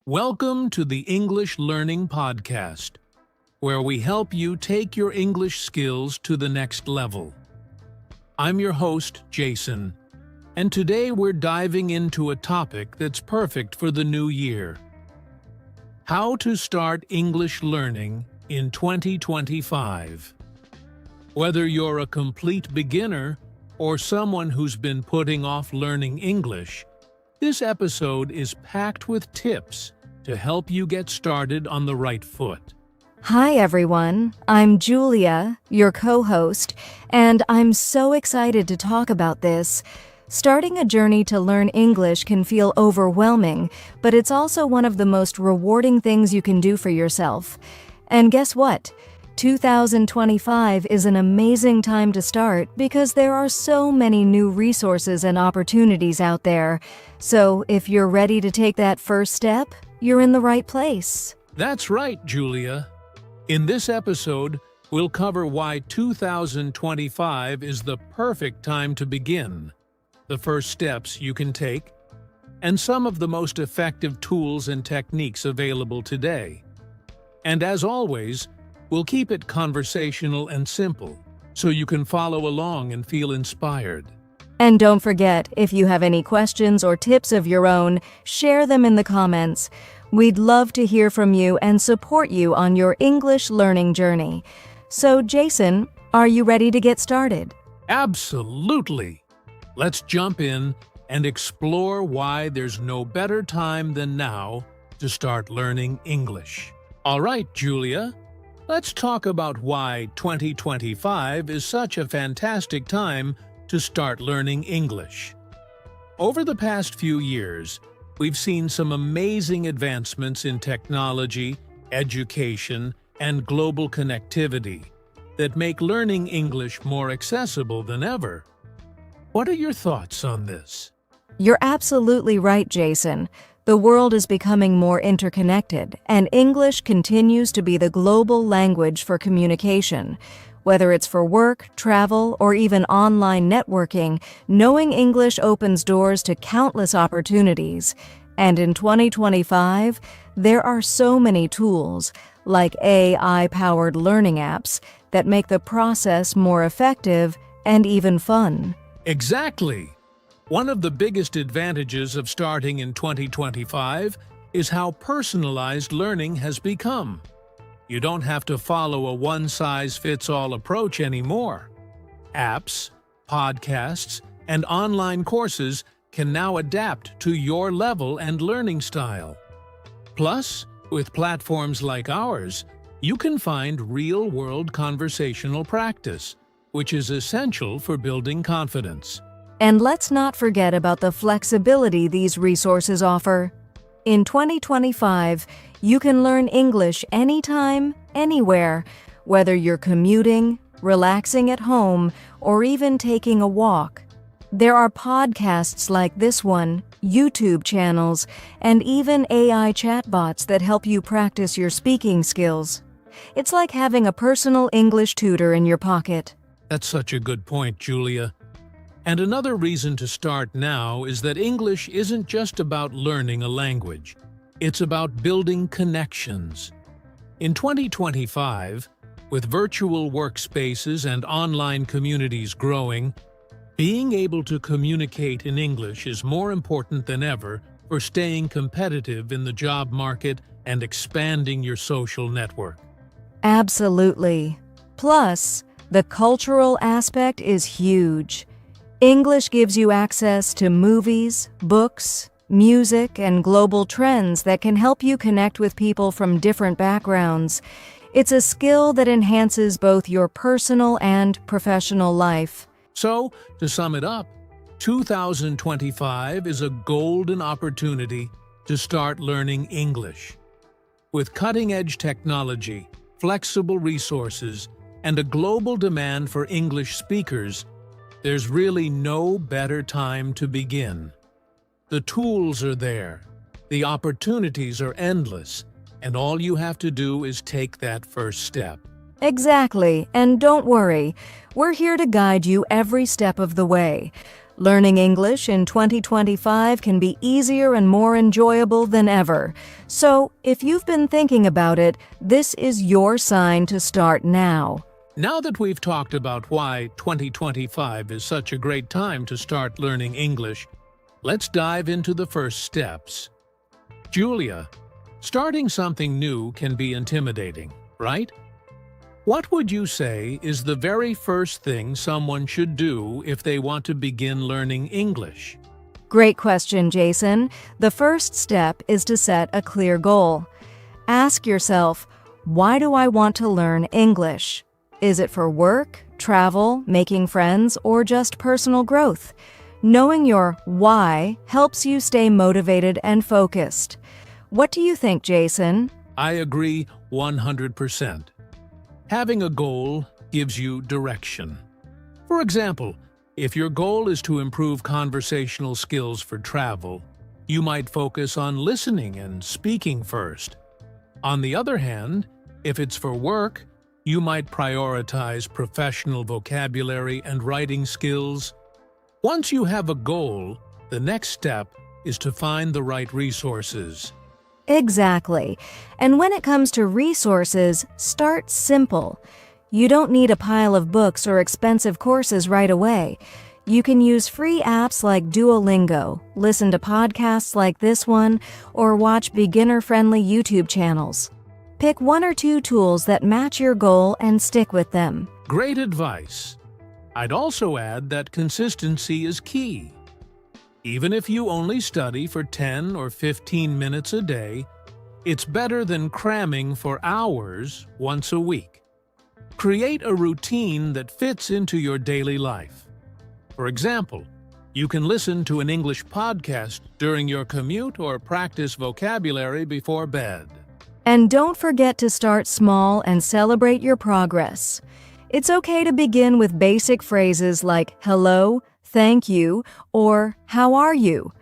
Welcome to the English Learning Podcast, where we help you take your English skills to the next level. I'm your host, Jason, and today we're diving into a topic that's perfect for the new year: how to start English learning in 2025. Whether you're a complete beginner or someone who's been putting off learning English, this episode is packed with tips to help you get started on the right foot. Hi everyone, I'm Julia, your co-host, and I'm so excited to talk about this. Starting a journey to learn English can feel overwhelming, but it's also one of the most rewarding things you can do for yourself. And guess what? 2025 is an amazing time to start because there are so many new resources and opportunities out there. So if you're ready to take that first step, you're in the right place. That's right, Julia. In this episode, we'll cover why 2025 is the perfect time to begin, the first steps you can take, and some of the most effective tools and techniques available today. And as always, we'll keep it conversational and simple, so you can follow along and feel inspired. And don't forget, if you have any questions or tips of your own, share them in the comments. We'd love to hear from you and support you on your English learning journey. So, Jason, are you ready to get started? Absolutely! Let's jump in and explore why there's no better time than now to start learning English. All right, Julia. Let's talk about why 2025 is such a fantastic time to start learning English. Over the past few years, we've seen some amazing advancements in technology, education, and global connectivity that make learning English more accessible than ever. What are your thoughts on this? You're absolutely right, Jason. The world is becoming more interconnected, and English continues to be the global language for communication. Whether it's for work, travel, or even online networking, knowing English opens doors to countless opportunities. And in 2025, there are so many tools, like AI-powered learning apps, that make the process more effective and even fun. Exactly! One of the biggest advantages of starting in 2025 is how personalized learning has become. You don't have to follow a one-size-fits-all approach anymore. Apps, podcasts, and online courses can now adapt to your level and learning style. Plus, with platforms like ours, you can find real-world conversational practice, which is essential for building confidence. And let's not forget about the flexibility these resources offer. In 2025, you can learn English anytime, anywhere, whether you're commuting, relaxing at home, or even taking a walk. There are podcasts like this one, YouTube channels, and even AI chatbots that help you practice your speaking skills. It's like having a personal English tutor in your pocket. That's such a good point, Julia. And another reason to start now is that English isn't just about learning a language. It's about building connections. In 2025, with virtual workspaces and online communities growing, being able to communicate in English is more important than ever for staying competitive in the job market and expanding your social network. Absolutely. Plus, the cultural aspect is huge. English gives you access to movies, books, music, and global trends that can help you connect with people from different backgrounds. It's a skill that enhances both your personal and professional life. So, to sum it up, 2025 is a golden opportunity to start learning English. With cutting-edge technology, flexible resources, and a global demand for English speakers, there's really no better time to begin. The tools are there, the opportunities are endless, and all you have to do is take that first step. Exactly, and don't worry, we're here to guide you every step of the way. Learning English in 2025 can be easier and more enjoyable than ever. So, if you've been thinking about it, this is your sign to start now. Now that we've talked about why 2025 is such a great time to start learning English, let's dive into the first steps. Julia, starting something new can be intimidating, right? What would you say is the very first thing someone should do if they want to begin learning English? Great question, Jason. The first step is to set a clear goal. Ask yourself, why do I want to learn English? Is it for work, travel, making friends, or just personal growth? Knowing your why helps you stay motivated and focused. What do you think, Jason? I agree 100%. Having a goal gives you direction. For example, if your goal is to improve conversational skills for travel, you might focus on listening and speaking first. On the other hand, if it's for work, you might prioritize professional vocabulary and writing skills. Once you have a goal, the next step is to find the right resources. Exactly. And when it comes to resources, start simple. You don't need a pile of books or expensive courses right away. You can use free apps like Duolingo, listen to podcasts like this one, or watch beginner-friendly YouTube channels. Pick one or two tools that match your goal and stick with them. Great advice. I'd also add that consistency is key. Even if you only study for 10 or 15 minutes a day, it's better than cramming for hours once a week. Create a routine that fits into your daily life. For example, you can listen to an English podcast during your commute or practice vocabulary before bed. And don't forget to start small and celebrate your progress. It's okay to begin with basic phrases like hello, thank you, or how are you?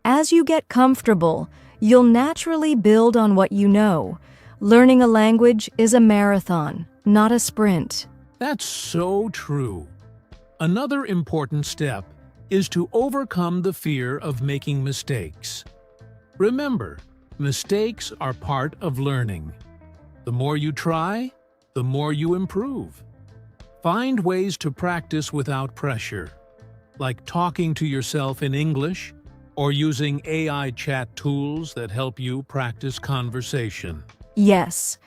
As you get comfortable, you'll naturally build on what you know. Learning a language is a marathon, not a sprint. That's so true. Another important step is to overcome the fear of making mistakes. Remember, mistakes are part of learning. The more you try, the more you improve. Find ways to practice without pressure, like talking to yourself in English or using AI chat tools that help you practice conversation. Yes.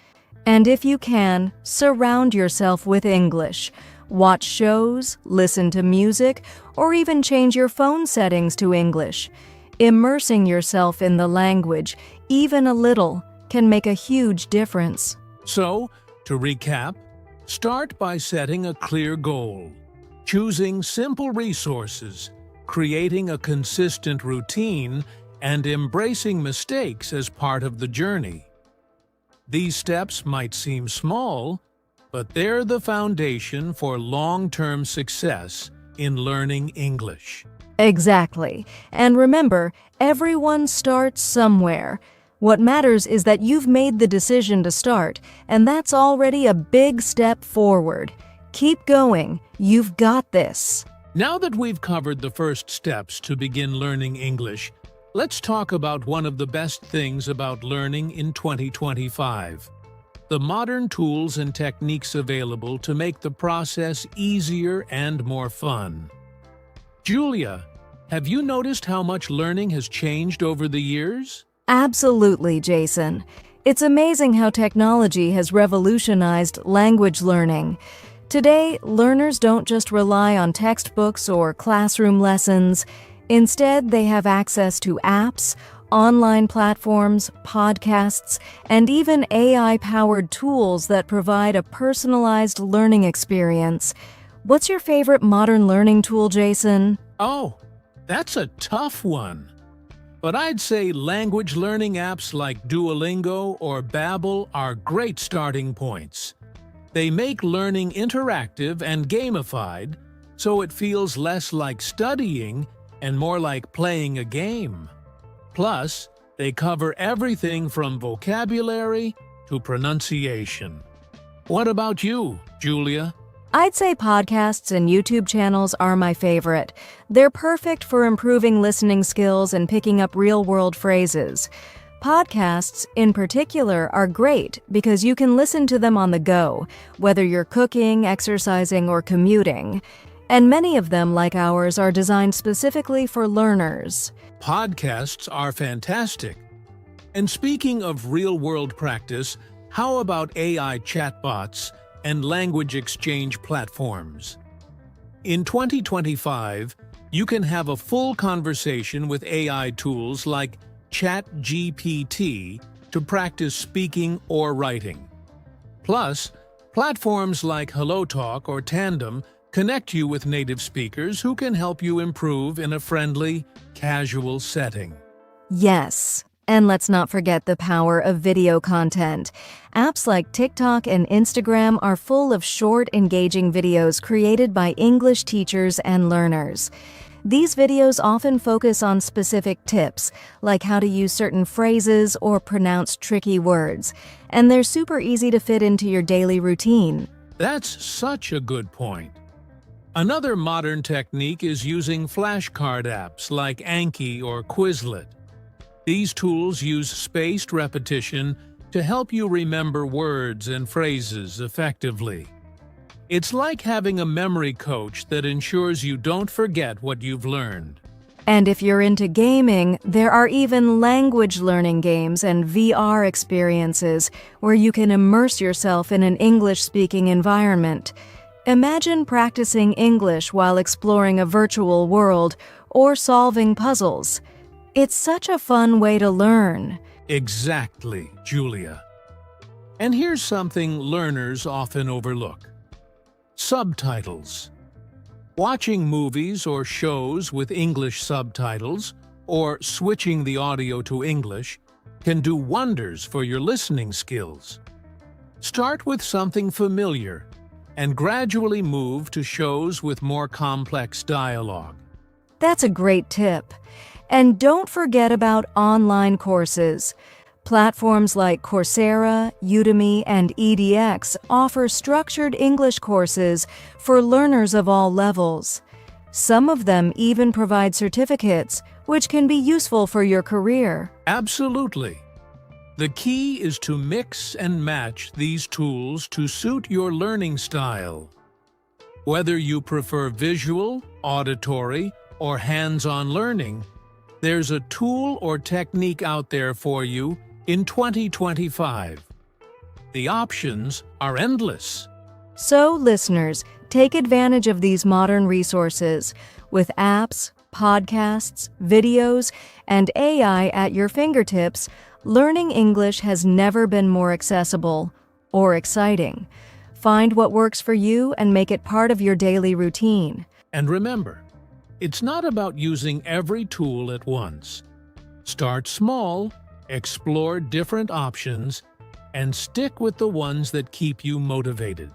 And if you can, surround yourself with English. Watch shows, listen to music, or even change your phone settings to English. Immersing yourself in the language, even a little, can make a huge difference. So, to recap, start by setting a clear goal, choosing simple resources, creating a consistent routine, and embracing mistakes as part of the journey. These steps might seem small, but they're the foundation for long-term success in learning English. Exactly. And remember, everyone starts somewhere. What matters is that you've made the decision to start, and that's already a big step forward. Keep going. You've got this. Now that we've covered the first steps to begin learning English, let's talk about one of the best things about learning in 2025. The modern tools and techniques available to make the process easier and more fun. Julia, have you noticed how much learning has changed over the years? Absolutely, Jason. It's amazing how technology has revolutionized language learning. Today, learners don't just rely on textbooks or classroom lessons. Instead, they have access to apps, online platforms, podcasts, and even AI-powered tools that provide a personalized learning experience. What's your favorite modern learning tool, Jason? Oh, that's a tough one. But I'd say language learning apps like Duolingo or Babbel are great starting points. They make learning interactive and gamified, so it feels less like studying and more like playing a game. Plus, they cover everything from vocabulary to pronunciation. What about you, Julia? I'd say podcasts and YouTube channels are my favorite. They're perfect for improving listening skills and picking up real-world phrases. Podcasts, in particular, are great because you can listen to them on the go, whether you're cooking, exercising, or commuting. And many of them, like ours, are designed specifically for learners. Podcasts are fantastic. And speaking of real-world practice, how about AI chatbots and language exchange platforms? In 2025, you can have a full conversation with AI tools like ChatGPT to practice speaking or writing. Plus, platforms like HelloTalk or Tandem connect you with native speakers who can help you improve in a friendly, casual setting. Yes. And let's not forget the power of video content. Apps like TikTok and Instagram are full of short, engaging videos created by English teachers and learners. These videos often focus on specific tips, like how to use certain phrases or pronounce tricky words, and they're super easy to fit into your daily routine. That's such a good point. Another modern technique is using flashcard apps like Anki or Quizlet. These tools use spaced repetition to help you remember words and phrases effectively. It's like having a memory coach that ensures you don't forget what you've learned. And if you're into gaming, there are even language learning games and VR experiences where you can immerse yourself in an English-speaking environment. Imagine practicing English while exploring a virtual world or solving puzzles. It's such a fun way to learn. Exactly, Julia. And here's something learners often overlook: subtitles. Watching movies or shows with English subtitles or switching the audio to English can do wonders for your listening skills. Start with something familiar and gradually move to shows with more complex dialogue. That's a great tip. And don't forget about online courses. Platforms like Coursera, Udemy, and edX offer structured English courses for learners of all levels. Some of them even provide certificates, which can be useful for your career. Absolutely. The key is to mix and match these tools to suit your learning style. Whether you prefer visual, auditory, or hands-on learning, there's a tool or technique out there for you in 2025. The options are endless. So, listeners, take advantage of these modern resources. With apps, podcasts, videos, and AI at your fingertips, learning English has never been more accessible or exciting. Find what works for you and make it part of your daily routine. And remember, it's not about using every tool at once. Start small, explore different options, and stick with the ones that keep you motivated.